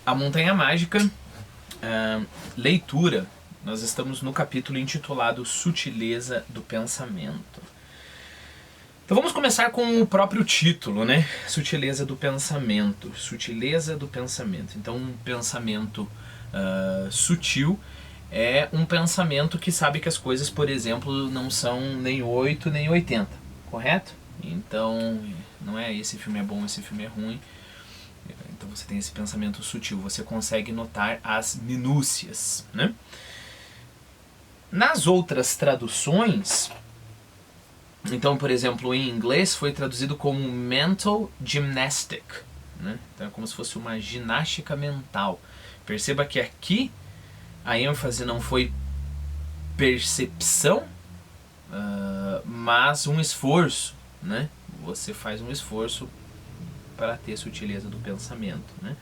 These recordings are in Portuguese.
A Montanha Mágica, leitura. Nós estamos no capítulo intitulado Sutileza do Pensamento. Então vamos começar com o próprio título, né? Sutileza do pensamento. Sutileza do pensamento. Então um pensamento sutil é um pensamento que sabe que as coisas, por exemplo, não são nem 8 nem 80, correto? Então não é esse filme é bom, esse filme é ruim. Então você tem esse pensamento sutil, você consegue notar as minúcias, né? Nas outras traduções, então, por exemplo, em inglês foi traduzido como mental gymnastic, né? Então é como se fosse uma ginástica mental. Perceba que aqui a ênfase não foi percepção, mas um esforço, né? Você faz um esforço para ter sutileza do pensamento, né?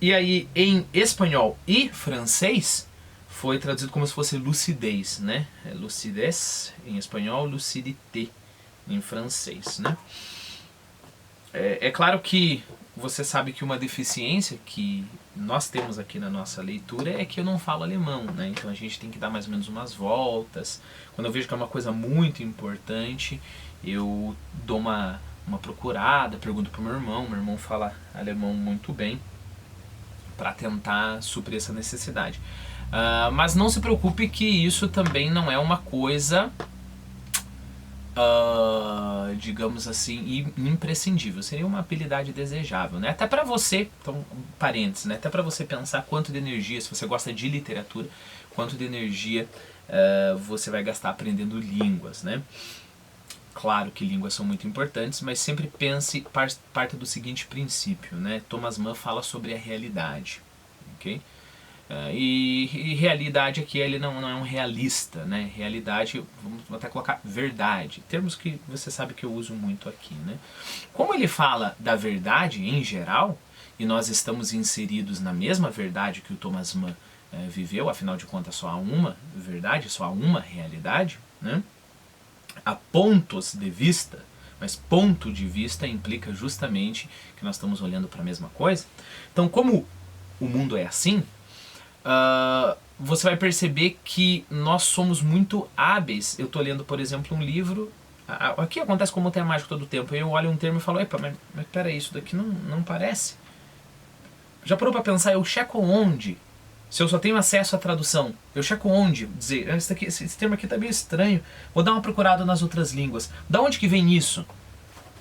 E aí, em espanhol e francês, foi traduzido como se fosse lucidez, né? Lucidez em espanhol, lucidité em francês, né? É claro que você sabe que uma deficiência que nós temos aqui na nossa leitura é que eu não falo alemão, né? Então a gente tem que dar mais ou menos umas voltas. Quando eu vejo que é uma coisa muito importante, eu dou uma procurada, pergunto pro meu irmão fala alemão muito bem, para tentar suprir essa necessidade. Mas não se preocupe que isso também não é uma coisa, digamos assim, imprescindível. Seria uma habilidade desejável, né? Até para você, então, parênteses, né? Até para você pensar quanto de energia, se você gosta de literatura, quanto de energia você vai gastar aprendendo línguas, né? Claro que línguas são muito importantes, mas sempre pense, parte do seguinte princípio, né? Thomas Mann fala sobre a realidade, ok? E realidade aqui, ele não é um realista, né? Realidade, vamos até colocar verdade, termos que você sabe que eu uso muito aqui, né? Como ele fala da verdade em geral, e nós estamos inseridos na mesma verdade que o Thomas Mann viveu, afinal de contas só há uma verdade, só há uma realidade, né? Há pontos de vista, mas ponto de vista implica justamente que nós estamos olhando para a mesma coisa. Então, como o mundo é assim, você vai perceber que nós somos muito hábeis. Eu estou lendo, por exemplo, um livro. Aqui acontece com o Montanha Mágica todo o tempo. Eu olho um termo e falo, epa, mas peraí, isso daqui não parece. Já parou para pensar, eu checo onde? Se eu só tenho acesso à tradução, eu checo onde? Dizer, esse termo aqui está meio estranho. Vou dar uma procurada nas outras línguas. Da onde que vem isso?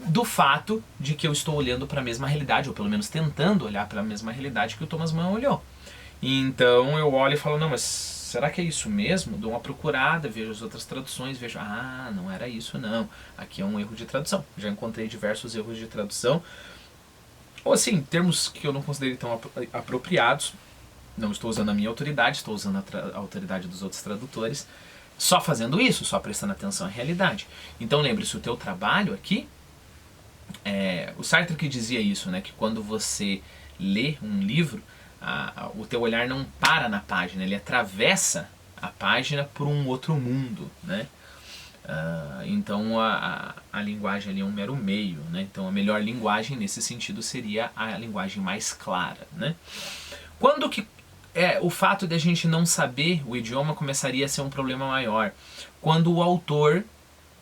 Do fato de que eu estou olhando para a mesma realidade, ou pelo menos tentando olhar para a mesma realidade que o Thomas Mann olhou. Então eu olho e falo, não, mas será que é isso mesmo? Dou uma procurada, vejo as outras traduções, vejo, não era isso não. Aqui é um erro de tradução. Já encontrei diversos erros de tradução. Ou assim, termos que eu não considerei tão apropriados. Não estou usando a minha autoridade, estou usando a autoridade dos outros tradutores, só fazendo isso, só prestando atenção à realidade. Então lembre-se, o teu trabalho aqui, o Sartre que dizia isso, né, que quando você lê um livro, o teu olhar não para na página, ele atravessa a página por um outro mundo, né? Então a linguagem ali é um mero meio, né? Então a melhor linguagem nesse sentido seria a linguagem mais clara, né? Quando que o fato de a gente não saber o idioma começaria a ser um problema maior? Quando o autor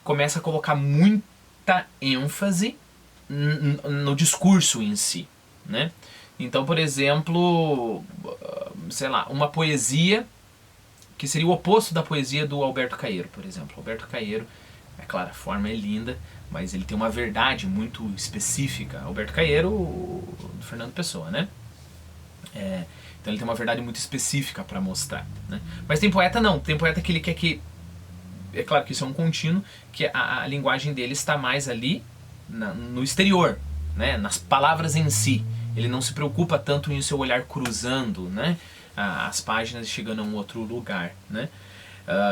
começa a colocar muita ênfase no discurso em si, né? Então, por exemplo, sei lá, uma poesia que seria o oposto da poesia do Alberto Caeiro, por exemplo. Alberto Caeiro, é claro, a forma é linda, mas ele tem uma verdade muito específica. Alberto Caeiro, do Fernando Pessoa, né? Então ele tem uma verdade muito específica para mostrar, né? Mas tem poeta não, tem poeta que ele quer que... É claro que isso é um contínuo, que a linguagem dele está mais ali no exterior, né? Nas palavras em si. Ele não se preocupa tanto em o seu olhar cruzando, né, as páginas e chegando a um outro lugar, né?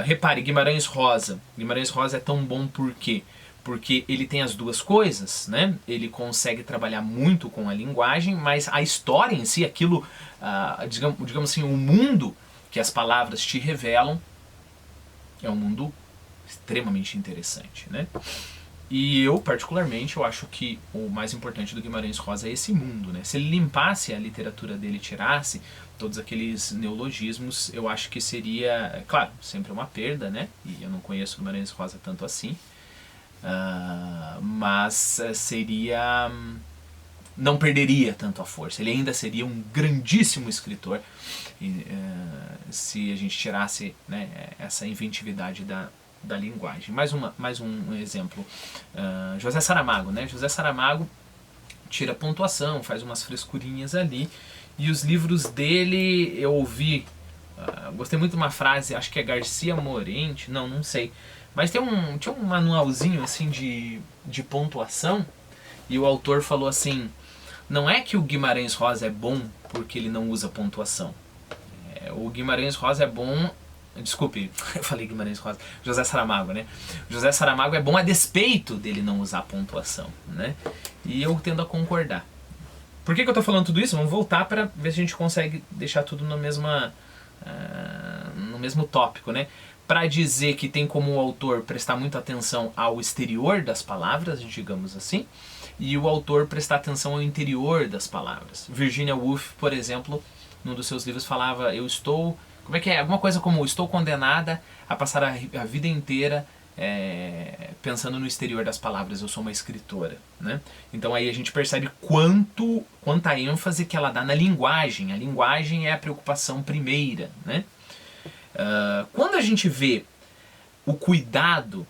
Repare, Guimarães Rosa. Guimarães Rosa é tão bom por quê? Porque ele tem as duas coisas, né? Ele consegue trabalhar muito com a linguagem, mas a história em si, aquilo, digamos assim, o mundo que as palavras te revelam, é um mundo extremamente interessante, né? E eu, particularmente, eu acho que o mais importante do Guimarães Rosa é esse mundo, né? Se ele limpasse a literatura dele, tirasse todos aqueles neologismos, eu acho que seria, claro, sempre uma perda, né? E eu não conheço o Guimarães Rosa tanto assim, mas seria... não perderia tanto a força. Ele ainda seria um grandíssimo escritor se a gente tirasse, né, essa inventividade da linguagem. Mais um exemplo. José Saramago. Né? José Saramago tira pontuação, faz umas frescurinhas ali. E os livros dele, eu ouvi... gostei muito de uma frase, acho que é Garcia Morente, não sei. Mas tinha um manualzinho assim de pontuação, e o autor falou assim: não é que o Guimarães Rosa é bom porque ele não usa pontuação. O Guimarães Rosa é bom... Desculpe, eu falei Guimarães Rosa. José Saramago, né? José Saramago é bom a despeito dele não usar pontuação, né? E eu tendo a concordar. Por que eu tô falando tudo isso? Vamos voltar para ver se a gente consegue deixar tudo no mesmo tópico, né? Para dizer que tem como o autor prestar muita atenção ao exterior das palavras, digamos assim, e o autor prestar atenção ao interior das palavras. Virginia Woolf, por exemplo, num dos seus livros falava: eu estou... como é que é? Alguma coisa como: estou condenada a passar a vida inteira pensando no exterior das palavras, eu sou uma escritora, né? Então aí a gente percebe quanta ênfase que ela dá na linguagem. A linguagem é a preocupação primeira, né? Quando a gente vê o cuidado,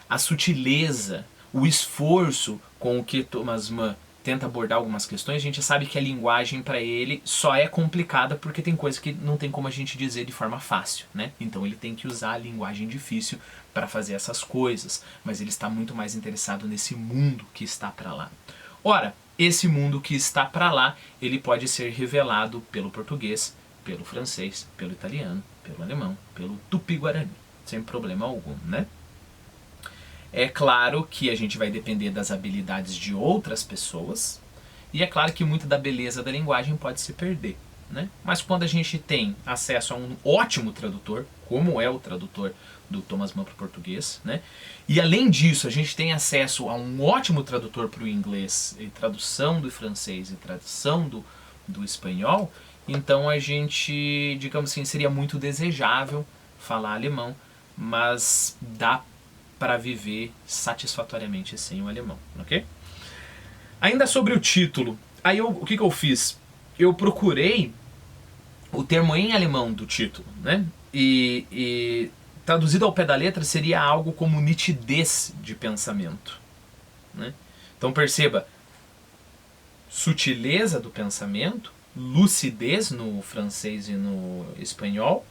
a sutileza, o esforço com o que Thomas Mann tenta abordar algumas questões, a gente sabe que a linguagem para ele só é complicada porque tem coisa que não tem como a gente dizer de forma fácil, né? Então ele tem que usar a linguagem difícil para fazer essas coisas, mas ele está muito mais interessado nesse mundo que está para lá. Ora, esse mundo que está para lá, ele pode ser revelado pelo português, pelo francês, pelo italiano, pelo alemão, pelo tupi-guarani, sem problema algum, né? É claro que a gente vai depender das habilidades de outras pessoas, e é claro que muito da beleza da linguagem pode se perder, né? Mas quando a gente tem acesso a um ótimo tradutor, como é o tradutor do Thomas Mann para o português, né? E além disso, a gente tem acesso a um ótimo tradutor para o inglês, e tradução do francês e tradução do espanhol, então a gente, digamos assim, seria muito desejável falar alemão, mas dá para viver satisfatoriamente sem o alemão, ok? Ainda sobre o título, aí o que eu fiz? Eu procurei o termo em alemão do título, né? E traduzido ao pé da letra seria algo como nitidez de pensamento, né? Então perceba, sutileza do pensamento, lucidez no francês e no espanhol,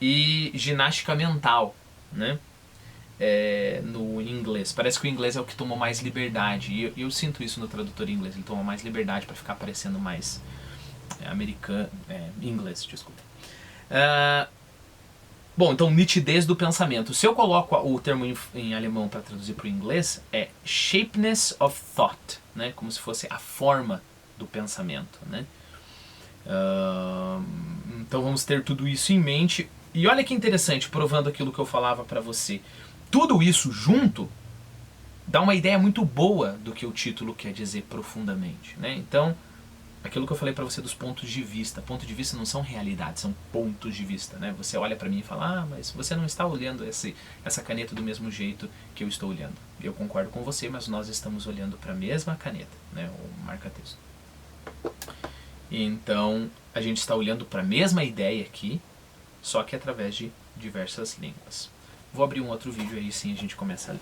e ginástica mental, né? No inglês. Parece que o inglês é o que tomou mais liberdade, e eu sinto isso no tradutor em inglês. Ele tomou mais liberdade para ficar parecendo mais americano, inglês, desculpa. Bom, então nitidez do pensamento. Se eu coloco o termo em alemão para traduzir para o inglês, é shapeness of thought, né? Como se fosse a forma do pensamento, né? Então vamos ter tudo isso em mente. E olha que interessante, provando aquilo que eu falava para você. Tudo isso junto dá uma ideia muito boa do que o título quer dizer profundamente, né? Então, aquilo que eu falei para você dos pontos de vista. Pontos de vista não são realidades, são pontos de vista, né? Você olha para mim e fala: mas você não está olhando essa caneta do mesmo jeito que eu estou olhando. Eu concordo com você, mas nós estamos olhando para a mesma caneta, né? O marca-texto. Então, a gente está olhando para a mesma ideia aqui, só que através de diversas línguas. Vou abrir um outro vídeo aí sim a gente começa a ler.